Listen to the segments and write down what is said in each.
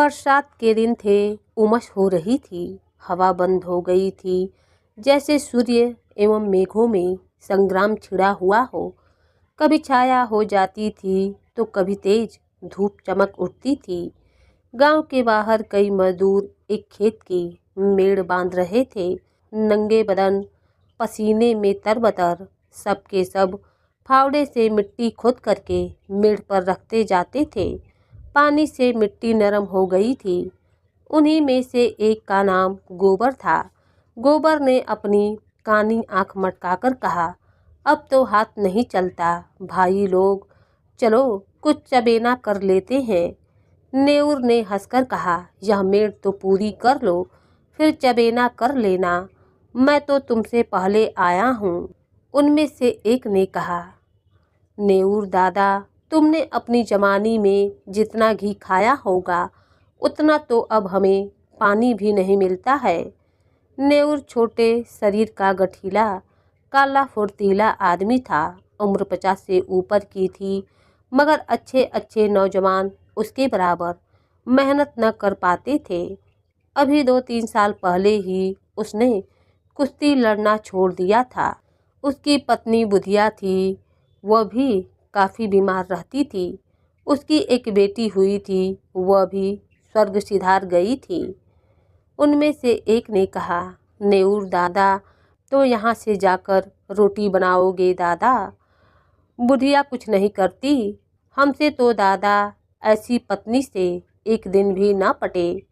बरसात के दिन थे। उमस हो रही थी। हवा बंद हो गई थी, जैसे सूर्य एवं मेघों में संग्राम छिड़ा हुआ हो। कभी छाया हो जाती थी तो कभी तेज धूप चमक उठती थी। गांव के बाहर कई मजदूर एक खेत की मेड़ बांध रहे थे। नंगे बदन, पसीने में तरबतर, सबके सब फावड़े से मिट्टी खोद करके मेड़ पर रखते जाते थे। पानी से मिट्टी नरम हो गई थी। उन्हीं में से एक का नाम गोबर था। गोबर ने अपनी कानी आंख मटकाकर कहा, अब तो हाथ नहीं चलता भाई लोग, चलो कुछ चबेना कर लेते हैं। नेउर ने हंसकर कहा, यह मेड़ तो पूरी कर लो, फिर चबेना कर लेना, मैं तो तुमसे पहले आया हूँ। उनमें से एक ने कहा, नेउर दादा, तुमने अपनी जवानी में जितना घी खाया होगा उतना तो अब हमें पानी भी नहीं मिलता है। नेउर छोटे शरीर का गठीला, काला फुर्तीला आदमी था। उम्र 50 से ऊपर की थी, मगर अच्छे अच्छे नौजवान उसके बराबर मेहनत न कर पाते थे। अभी 2-3 साल पहले ही उसने कुश्ती लड़ना छोड़ दिया था। उसकी पत्नी बुधिया थी, वह भी काफ़ी बीमार रहती थी। उसकी एक बेटी हुई थी, वह भी स्वर्ग सिधार गई थी। उनमें से एक ने कहा, नेउर दादा, तो यहाँ से जाकर रोटी बनाओगे दादा? बुधिया कुछ नहीं करती, हमसे तो दादा ऐसी पत्नी से एक दिन भी ना पटे।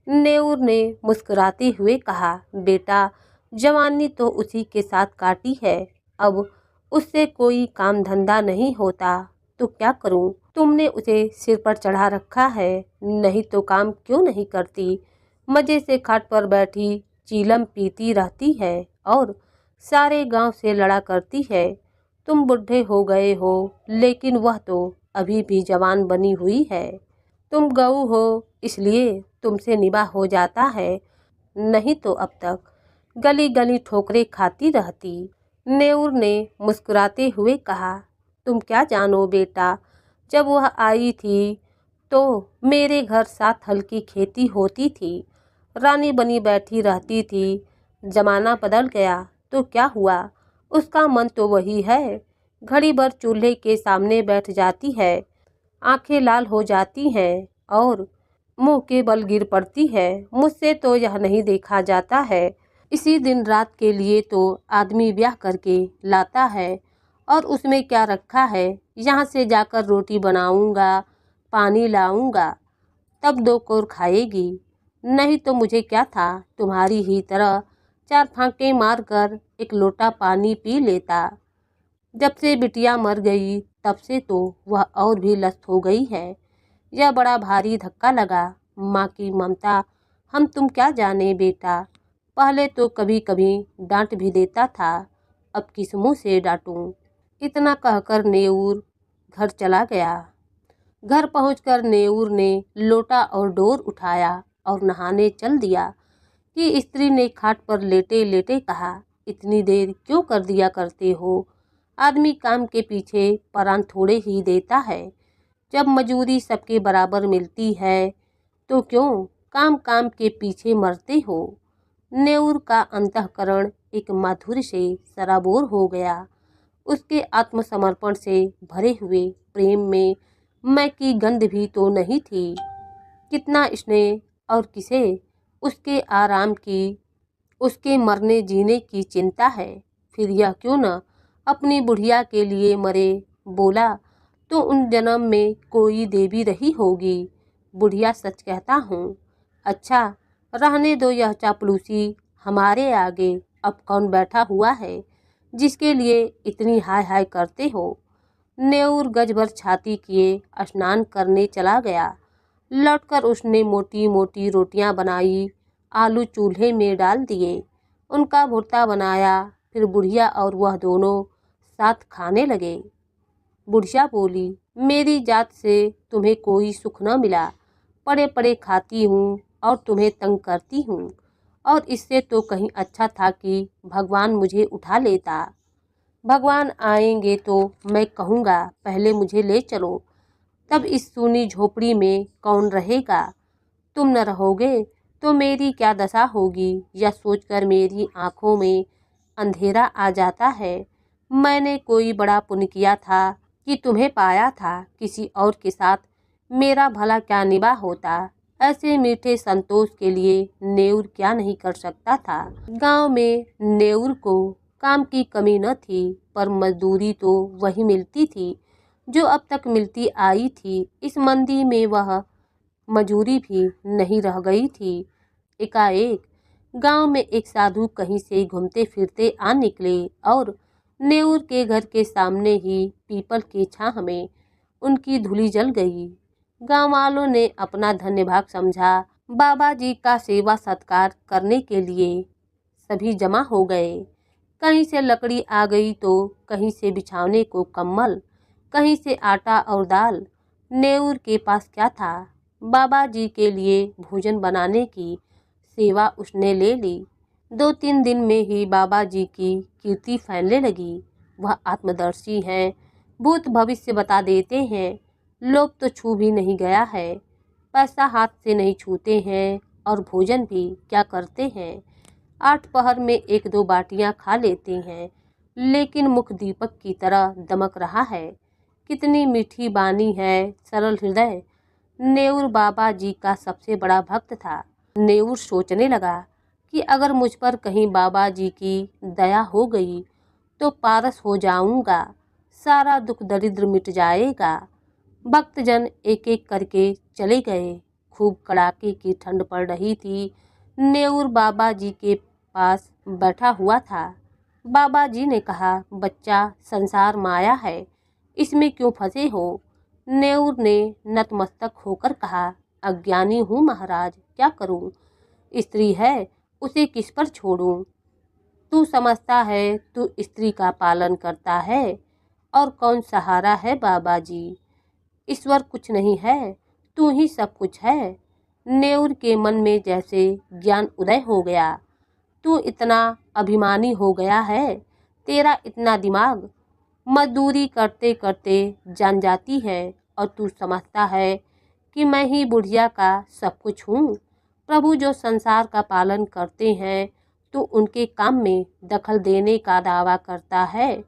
नेउर ने मुस्कुराते हुए कहा, बेटा, जवानी तो उसी के साथ काटी है, अब उससे कोई काम धंधा नहीं होता तो क्या करूं? तुमने उसे सिर पर चढ़ा रखा है, नहीं तो काम क्यों नहीं करती? मजे से खाट पर बैठी चीलम पीती रहती है और सारे गांव से लड़ा करती है। तुम बुढ़े हो गए हो, लेकिन वह तो अभी भी जवान बनी हुई है। तुम गऊ हो, इसलिए तुमसे निभा हो जाता है, नहीं तो अब तक गली गली ठोकरें खाती रहती। नेउर ने मुस्कुराते हुए कहा, तुम क्या जानो बेटा, जब वह आई थी तो मेरे घर 7 हल की खेती होती थी, रानी बनी बैठी रहती थी। जमाना बदल गया तो क्या हुआ, उसका मन तो वही है। घड़ी भर चूल्हे के सामने बैठ जाती है, आंखें लाल हो जाती हैं और मुंह के बल गिर पड़ती है। मुझसे तो यह नहीं देखा जाता है। इसी दिन रात के लिए तो आदमी ब्याह करके लाता है, और उसमें क्या रखा है, यहाँ से जाकर रोटी बनाऊंगा, पानी लाऊंगा, तब 2 कोर खाएगी, नहीं तो मुझे क्या था, तुम्हारी ही तरह 4 फांके मारकर एक लोटा पानी पी लेता। जब से बिटिया मर गई तब से तो वह और भी लस्त हो गई है। यह बड़ा भारी धक्का लगा। माँ की ममता हम तुम क्या जाने बेटा, पहले तो कभी कभी डांट भी देता था, अब किस मुँह से डांटूं। इतना कहकर नेउर घर चला गया। घर पहुंचकर नेउर ने लोटा और डोर उठाया और नहाने चल दिया कि स्त्री ने खाट पर लेटे लेटे कहा, इतनी देर क्यों कर दिया करते हो? आदमी काम के पीछे परान थोड़े ही देता है। जब मजूरी सबके बराबर मिलती है तो क्यों काम काम के पीछे मरते हो? नेउर का अंतःकरण एक माधुर्य से सराबोर हो गया। उसके आत्मसमर्पण से भरे हुए प्रेम में मैं की गंध भी तो नहीं थी। कितना स्नेह और किसे उसके आराम की, उसके मरने जीने की चिंता है। फिर यह क्यों न अपनी बुढ़िया के लिए मरे। बोला तो उन जन्म में कोई देवी रही होगी। बुढ़िया सच कहता हूँ। अच्छा रहने दो यह चापलूसी, हमारे आगे अब कौन बैठा हुआ है जिसके लिए इतनी हाय हाय करते हो? नेउर गज भर छाती किए स्नान करने चला गया। लौटकर उसने मोटी मोटी रोटियां बनाई, आलू चूल्हे में डाल दिए, उनका भुर्ता बनाया। फिर बुढ़िया और वह दोनों साथ खाने लगे। बुढ़िया बोली, मेरी जात से तुम्हें कोई सुख न मिला, पड़े पड़े खाती हूँ और तुम्हें तंग करती हूँ, और इससे तो कहीं अच्छा था कि भगवान मुझे उठा लेता। भगवान आएंगे तो मैं कहूँगा पहले मुझे ले चलो, तब इस सूनी झोपड़ी में कौन रहेगा? तुम न रहोगे तो मेरी क्या दशा होगी, यह सोचकर मेरी आंखों में अंधेरा आ जाता है। मैंने कोई बड़ा पुण्य किया था कि तुम्हें पाया था, किसी और के साथ मेरा भला क्या निभा होता। ऐसे मीठे संतोष के लिए नेउर क्या नहीं कर सकता था। गांव में नेउर को काम की कमी न थी, पर मजदूरी तो वही मिलती थी जो अब तक मिलती आई थी। इस मंदी में वह मजूरी भी नहीं रह गई थी। एकाएक गांव में एक साधु कहीं से घूमते फिरते आ निकले और नेउर के घर के सामने ही पीपल की छाह में उनकी धूली जल गई। गांव वालों ने अपना धन्यभाग समझा। बाबा जी का सेवा सत्कार करने के लिए सभी जमा हो गए। कहीं से लकड़ी आ गई तो कहीं से बिछाने को कंबल, कहीं से आटा और दाल। नेउर के पास क्या था, बाबा जी के लिए भोजन बनाने की सेवा उसने ले ली। 2-3 दिन में ही बाबा जी की कीर्ति फैलने लगी। वह आत्मदर्शी हैं, भूत भविष्य बता देते हैं। लोभ तो छू भी नहीं गया है, पैसा हाथ से नहीं छूते हैं और भोजन भी क्या करते हैं। 8 पहर में 1-2 बाटियां खा लेते हैं, लेकिन मुख दीपक की तरह दमक रहा है। कितनी मीठी बानी है, सरल हृदय। नेउर बाबा जी का सबसे बड़ा भक्त था। नेउर सोचने लगा कि अगर मुझ पर कहीं बाबा जी की दया हो गई तो पारस हो जाऊंगा, सारा दुख दरिद्र मिट जाएगा। भक्तजन एक एक करके चले गए। खूब कड़ाके की ठंड पड़ रही थी। नेउर बाबा जी के पास बैठा हुआ था। बाबा जी ने कहा, बच्चा, संसार माया है, इसमें क्यों फंसे हो। नेउर ने नतमस्तक होकर कहा, अज्ञानी हूँ महाराज, क्या करूँ। स्त्री है, उसे किस पर छोड़ूं। तू समझता है तू स्त्री का पालन करता है, और कौन सहारा है बाबा जी। ईश्वर कुछ नहीं है, तू ही सब कुछ है। नेउर के मन में जैसे ज्ञान उदय हो गया। तू इतना अभिमानी हो गया है, तेरा इतना दिमाग, मजदूरी करते करते जान जाती है, और तू समझता है कि मैं ही बुढ़िया का सब कुछ हूँ। प्रभु जो संसार का पालन करते हैं तो उनके काम में दखल देने का दावा करता है।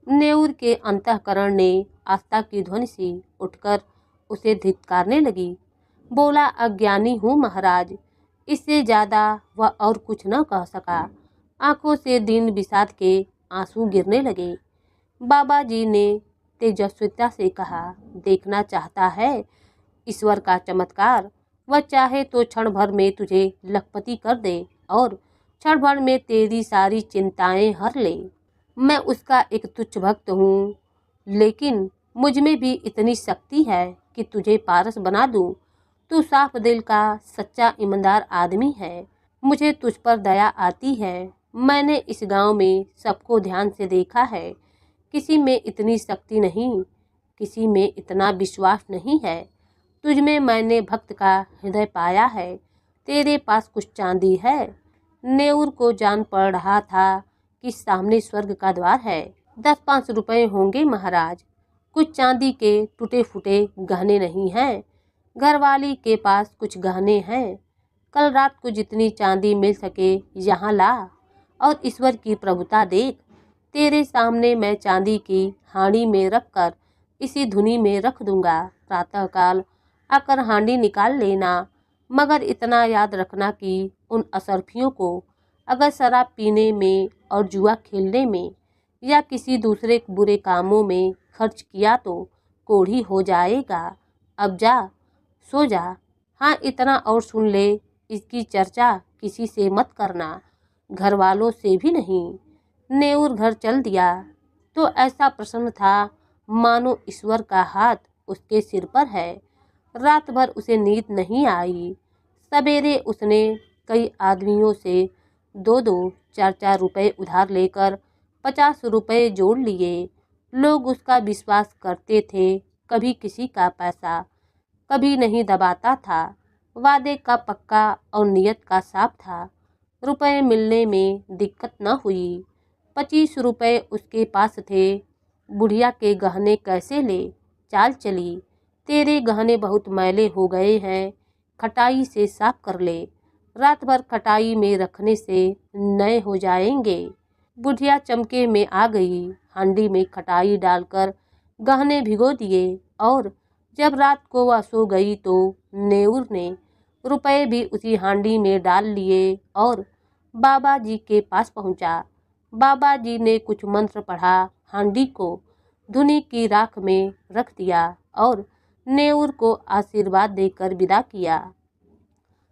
नेउर के अंतःकरण ने आस्था की ध्वनि सी उठकर उसे धिक्कारने लगी। बोला, अज्ञानी हूँ महाराज। इससे ज़्यादा वह और कुछ न कह सका। आंखों से दीन विषाद के आंसू गिरने लगे। बाबा जी ने तेजस्विता से कहा, देखना चाहता है ईश्वर का चमत्कार। वह चाहे तो क्षण भर में तुझे लखपति कर दे और क्षण भर में तेरी सारी चिंताएं हर ले। मैं उसका एक तुच्छ भक्त हूँ, लेकिन मुझ में भी इतनी शक्ति है कि तुझे पारस बना दूँ। तू साफ दिल का सच्चा ईमानदार आदमी है, मुझे तुझ पर दया आती है। मैंने इस गांव में सबको ध्यान से देखा है, किसी में इतनी शक्ति नहीं, किसी में इतना विश्वास नहीं है। तुझ में मैंने भक्त का हृदय पाया है। तेरे पास कुछ चांदी है। नेउर को जान पड़ रहा था कि सामने स्वर्ग का द्वार है। 10-5 रुपए होंगे महाराज। कुछ चांदी के टूटे फूटे गहने नहीं हैं। घरवाली के पास कुछ गहने हैं। कल रात को जितनी चांदी मिल सके यहाँ ला और ईश्वर की प्रभुता देख। तेरे सामने मैं चांदी की हांडी में रखकर इसी धुनी में रख दूंगा। प्रातःकाल आकर हांडी निकाल लेना, मगर इतना याद रखना कि उन असरफियों को अगर शराब पीने में और जुआ खेलने में या किसी दूसरे बुरे कामों में खर्च किया तो कोढ़ी हो जाएगा। अब जा, सो जा। हाँ, इतना और सुन ले, इसकी चर्चा किसी से मत करना, घर वालों से भी नहीं। नेउर घर चल दिया तो ऐसा प्रसन्न था मानो ईश्वर का हाथ उसके सिर पर है। रात भर उसे नींद नहीं आई। सवेरे उसने कई आदमियों से 2-2, 4-4 रुपए उधार लेकर 50 रुपए जोड़ लिए। लोग उसका विश्वास करते थे, कभी किसी का पैसा कभी नहीं दबाता था। वादे का पक्का और नियत का साफ था। रुपए मिलने में दिक्कत न हुई। 25 रुपए उसके पास थे। बुढ़िया के गहने कैसे ले, चाल चली। तेरे गहने बहुत मैले हो गए हैं, खटाई से साफ कर ले। रात भर खटाई में रखने से नए हो जाएंगे। बुढ़िया चमके में आ गई। हांडी में खटाई डालकर गहने भिगो दिए और जब रात को वह सो गई तो नेउर ने रुपए भी उसी हांडी में डाल लिए और बाबा जी के पास पहुंचा। बाबा जी ने कुछ मंत्र पढ़ा, हांडी को धुनी की राख में रख दिया और नेउर को आशीर्वाद देकर विदा किया।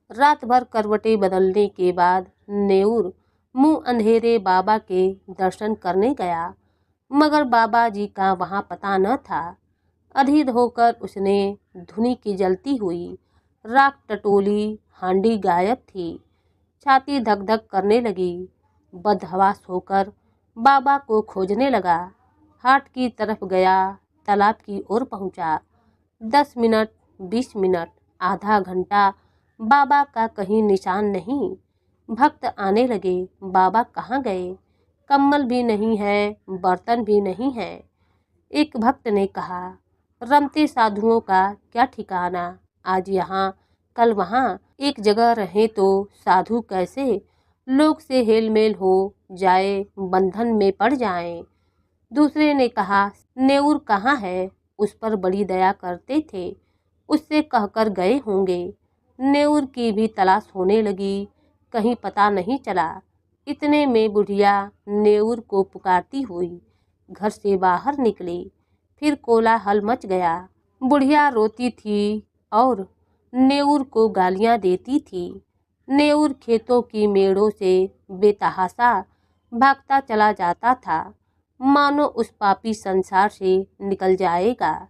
रात भर करवटें बदलने के बाद नेउर मुंह अंधेरे बाबा के दर्शन करने गया, मगर बाबा जी का वहां पता न था। अधीर होकर उसने धुनी की जलती हुई राख टटोली, हांडी गायब थी। छाती धक धक करने लगी। बदहवास होकर बाबा को खोजने लगा। हाट की तरफ गया, तालाब की ओर पहुंचा। 10 मिनट, 20 मिनट, आधा घंटा, बाबा का कहीं निशान नहीं। भक्त आने लगे, बाबा कहाँ गए? कम्बल भी नहीं है, बर्तन भी नहीं है। एक भक्त ने कहा, रमते साधुओं का क्या ठिकाना, आज यहाँ कल वहाँ, एक जगह रहे तो साधु कैसे लोग से हेलमेल हो जाए, बंधन में पड़ जाएं। दूसरे ने कहा, नेउर कहाँ है, उस पर बड़ी दया करते थे, उससे कहकर गए होंगे। नेउर की भी तलाश होने लगी, कहीं पता नहीं चला। इतने में बुढ़िया नेउर को पुकारती हुई घर से बाहर निकली। फिर कोलाहल मच गया। बुढ़िया रोती थी और नेउर को गालियां देती थी। नेउर खेतों की मेड़ों से बेतहाशा भागता चला जाता था, मानो उस पापी संसार से निकल जाएगा।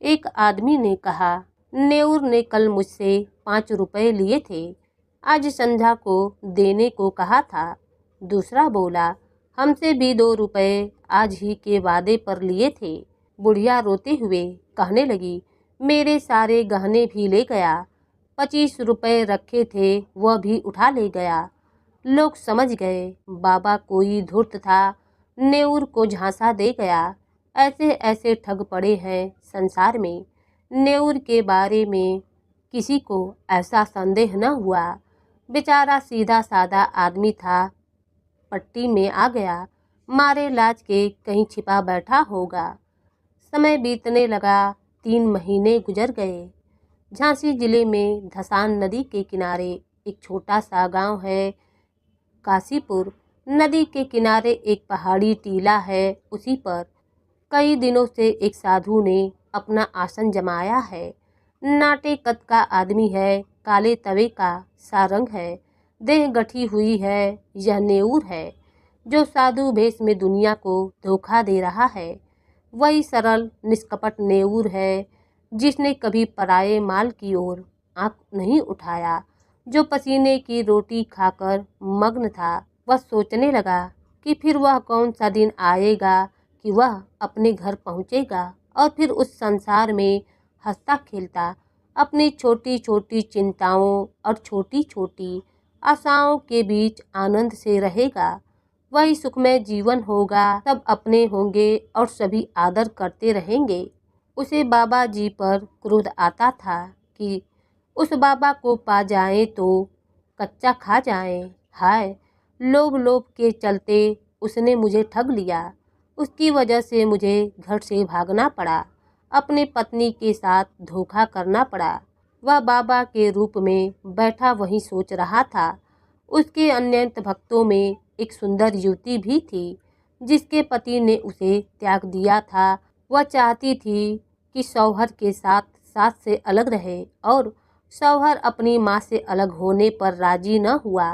एक आदमी ने कहा, नेउर ने कल मुझसे 5 रुपए लिए थे, आज संध्या को देने को कहा था। दूसरा बोला, हमसे भी 2 रुपए आज ही के वादे पर लिए थे। बुढ़िया रोते हुए कहने लगी, मेरे सारे गहने भी ले गया, 25 रुपए रखे थे वह भी उठा ले गया। लोग समझ गए बाबा कोई धूर्त था, नेउर को झांसा दे गया। ऐसे ऐसे ठग पड़े हैं संसार में। नेउर के बारे में किसी को ऐसा संदेह न हुआ। बेचारा सीधा सादा आदमी था, पट्टी में आ गया, मारे लाज के कहीं छिपा बैठा होगा। समय बीतने लगा, 3 महीने गुजर गए। झांसी जिले में धसान नदी के किनारे एक छोटा सा गांव है, काशीपुर। नदी के किनारे एक पहाड़ी टीला है, उसी पर कई दिनों से एक साधु ने अपना आसन जमाया है। नाटे कद का आदमी है, काले तवे का सा रंग है, देह गठी हुई है। यह नेउर है जो साधु भेष में दुनिया को धोखा दे रहा है। वही सरल निष्कपट नेउर है जिसने कभी पराये माल की ओर आंख नहीं उठाया, जो पसीने की रोटी खाकर मग्न था। वह सोचने लगा कि फिर वह कौन सा दिन आएगा कि वह अपने घर पहुंचेगा और फिर उस संसार में हंसता खेलता अपनी छोटी छोटी चिंताओं और छोटी छोटी आशाओं के बीच आनंद से रहेगा। वही सुखमय जीवन होगा, सब अपने होंगे और सभी आदर करते रहेंगे। उसे बाबा जी पर क्रोध आता था कि उस बाबा को पा जाए तो कच्चा खा जाए। हाय, लोभ लोभ के चलते उसने मुझे ठग लिया। उसकी वजह से मुझे घर से भागना पड़ा, अपनी पत्नी के साथ धोखा करना पड़ा। वह बाबा के रूप में बैठा वहीं सोच रहा था। उसके अनंत भक्तों में एक सुंदर युवती भी थी जिसके पति ने उसे त्याग दिया था। वह चाहती थी कि शौहर के साथ सास से अलग रहे और शौहर अपनी माँ से अलग होने पर राजी न हुआ।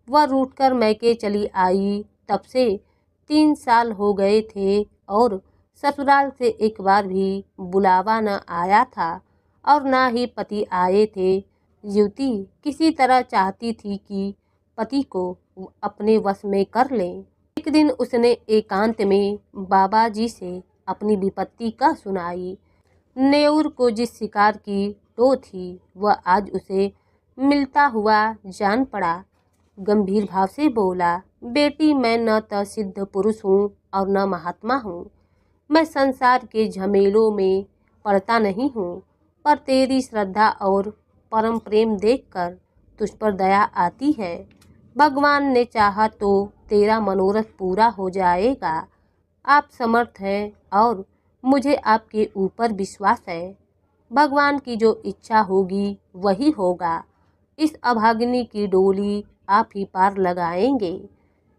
वह रूठकर मैके चली आई। तब से 3 साल हो गए थे और ससुराल से एक बार भी बुलावा न आया था और ना ही पति आए थे। युवती किसी तरह चाहती थी कि पति को अपने वश में कर ले। एक दिन उसने एकांत में बाबा जी से अपनी विपत्ति का सुनाई। नेउर को जिस शिकार की टो थी वह आज उसे मिलता हुआ जान पड़ा। गंभीर भाव से बोला, बेटी, मैं न तो सिद्ध पुरुष हूँ और न महात्मा हूँ। मैं संसार के झमेलों में पड़ता नहीं हूँ, पर तेरी श्रद्धा और परम प्रेम देखकर तुझ पर दया आती है। भगवान ने चाहा तो तेरा मनोरथ पूरा हो जाएगा। आप समर्थ हैं और मुझे आपके ऊपर विश्वास है। भगवान की जो इच्छा होगी वही होगा। इस अभागिनी की डोली आप ही पार लगाएंगे।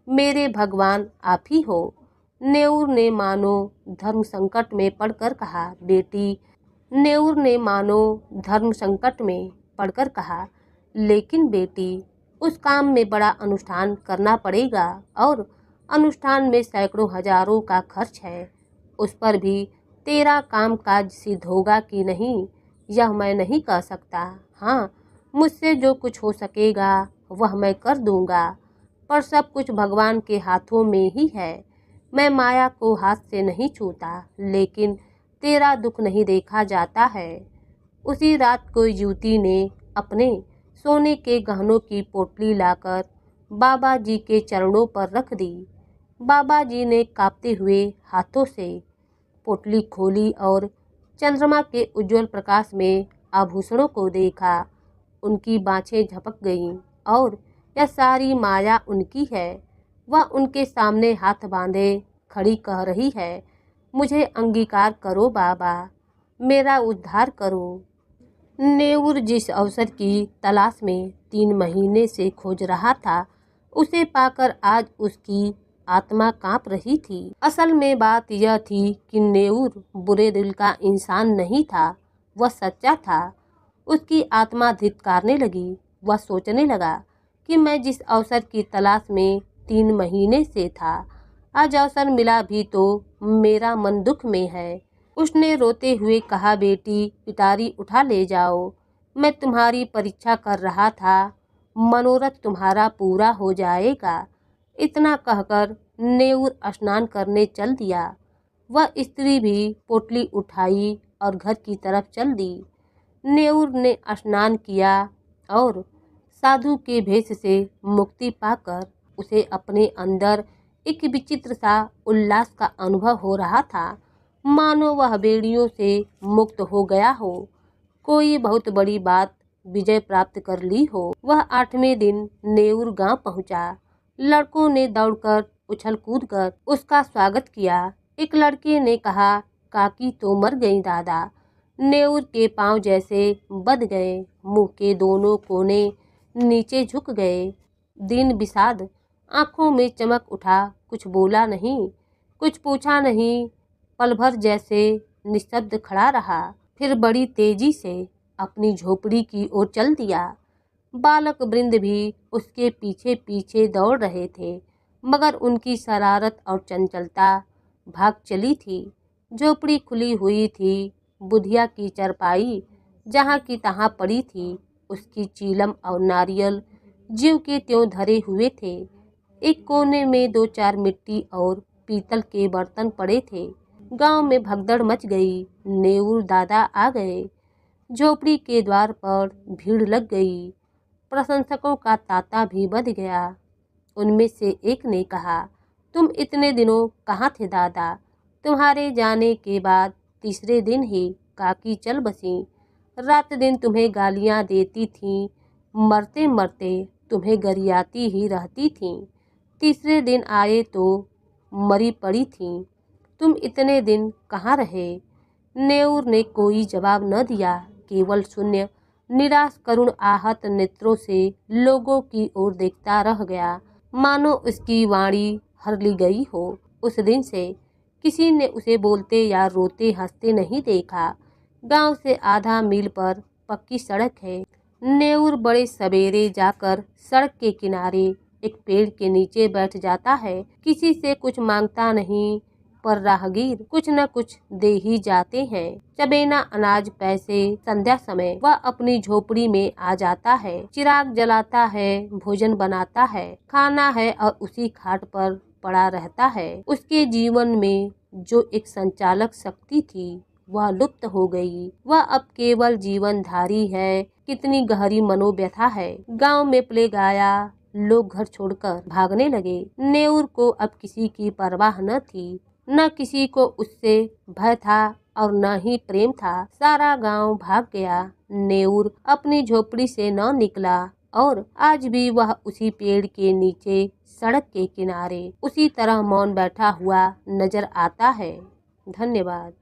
मेरे भगवान आप ही हो। नेऊर ने मानो धर्म संकट में पड़कर कहा, बेटी। नेऊर ने मानो धर्म संकट में पड़कर कहा, लेकिन बेटी, उस काम में बड़ा अनुष्ठान करना पड़ेगा और अनुष्ठान में सैकड़ों हजारों का खर्च है। उस पर भी तेरा काम काज सिद्ध होगा कि नहीं, यह मैं नहीं कह सकता। हाँ, मुझसे जो कुछ हो सकेगा वह मैं कर दूंगा, पर सब कुछ भगवान के हाथों में ही है। मैं माया को हाथ से नहीं छूता, लेकिन तेरा दुख नहीं देखा जाता है। उसी रात को युवती ने अपने सोने के गहनों की पोटली लाकर बाबा जी के चरणों पर रख दी। बाबा जी ने कांपते हुए हाथों से पोटली खोली और चंद्रमा के उज्जवल प्रकाश में आभूषणों को देखा। उनकी बाँछें झपक गईं और यह सारी माया उनकी है। वह उनके सामने हाथ बांधे खड़ी कह रही है, मुझे अंगीकार करो बाबा, मेरा उद्धार करो। नेऊर जिस अवसर की तलाश में 3 महीने से खोज रहा था, उसे पाकर आज उसकी आत्मा कांप रही थी। असल में बात यह थी कि नेऊर बुरे दिल का इंसान नहीं था, वह सच्चा था। उसकी आत्मा धिक्कारने लगी। वह सोचने लगा कि मैं जिस अवसर की तलाश में 3 महीने से था, आज अवसर मिला भी तो मेरा मन दुख में है। उसने रोते हुए कहा, बेटी, पिटारी उठा ले जाओ। मैं तुम्हारी परीक्षा कर रहा था, मनोरथ तुम्हारा पूरा हो जाएगा। इतना कहकर नेऊर स्नान करने चल दिया। वह स्त्री भी पोटली उठाई और घर की तरफ चल दी। नेऊर ने स्नान किया और साधु के भेष से मुक्ति पाकर उसे अपने अंदर एक विचित्र सा उल्लास का अनुभव हो रहा था, मानो वह बेड़ियों से मुक्त हो गया हो, कोई बहुत बड़ी बात विजय प्राप्त कर ली हो। वह 8वें दिन नेऊर गांव पहुंचा। लड़कों ने दौड़कर उछल कूद कर उसका स्वागत किया। एक लड़के ने कहा, काकी तो मर गई दादा। नेऊर के पांव जैसे बंध गए, मुंह के दोनों कोने नीचे झुक गए। दीन विषाद आंखों में चमक उठा, कुछ बोला नहीं, कुछ पूछा नहीं, पल भर जैसे निस्तब्ध खड़ा रहा। फिर बड़ी तेजी से अपनी झोपड़ी की ओर चल दिया। बालक वृंद भी उसके पीछे पीछे दौड़ रहे थे, मगर उनकी शरारत और चंचलता भाग चली थी। झोपड़ी खुली हुई थी। बुधिया की चरपाई जहाँ की तहाँ पड़ी थी। उसकी चीलम और नारियल ज्यों के त्यों धरे हुए थे। एक कोने में 2-4 मिट्टी और पीतल के बर्तन पड़े थे। गांव में भगदड़ मच गई। नेऊर दादा आ गए। झोपड़ी के द्वार पर भीड़ लग गई। प्रशंसकों का तांता भी बढ़ गया। उनमें से एक ने कहा, तुम इतने दिनों कहाँ थे दादा? तुम्हारे जाने के बाद तीसरे दिन ही काकी चल बसी। रात दिन तुम्हें गालियाँ देती थीं, मरते मरते तुम्हें गरियाती ही रहती थीं। तीसरे दिन आए तो मरी पड़ी थीं। तुम इतने दिन कहाँ रहे? नेऊर ने कोई जवाब न दिया, केवल शून्य निराश करुण आहत नेत्रों से लोगों की ओर देखता रह गया, मानो उसकी वाणी हर ली गई हो। उस दिन से किसी ने उसे बोलते या रोते हंसते नहीं देखा। गांव से आधा मील पर पक्की सड़क है। नेऊर बड़े सवेरे जाकर सड़क के किनारे एक पेड़ के नीचे बैठ जाता है। किसी से कुछ मांगता नहीं, पर राहगीर कुछ न कुछ दे ही जाते हैं। चबेना अनाज पैसे। संध्या समय वह अपनी झोपड़ी में आ जाता है। चिराग जलाता है, भोजन बनाता है, खाना है और उसी खाट पर पड़ा रहता है। उसके जीवन में जो एक संचालक शक्ति थी वह लुप्त हो गई। वह अब केवल जीवनधारी है। कितनी गहरी मनोव्यथा है। गांव में प्लेग आया। लोग घर छोड़कर भागने लगे। नेऊर को अब किसी की परवाह न थी, न किसी को उससे भय था और न ही प्रेम था। सारा गांव भाग गया। नेउर अपनी झोपड़ी से न निकला और आज भी वह उसी पेड़ के नीचे सड़क के किनारे उसी तरह मौन बैठा हुआ नजर आता है। धन्यवाद।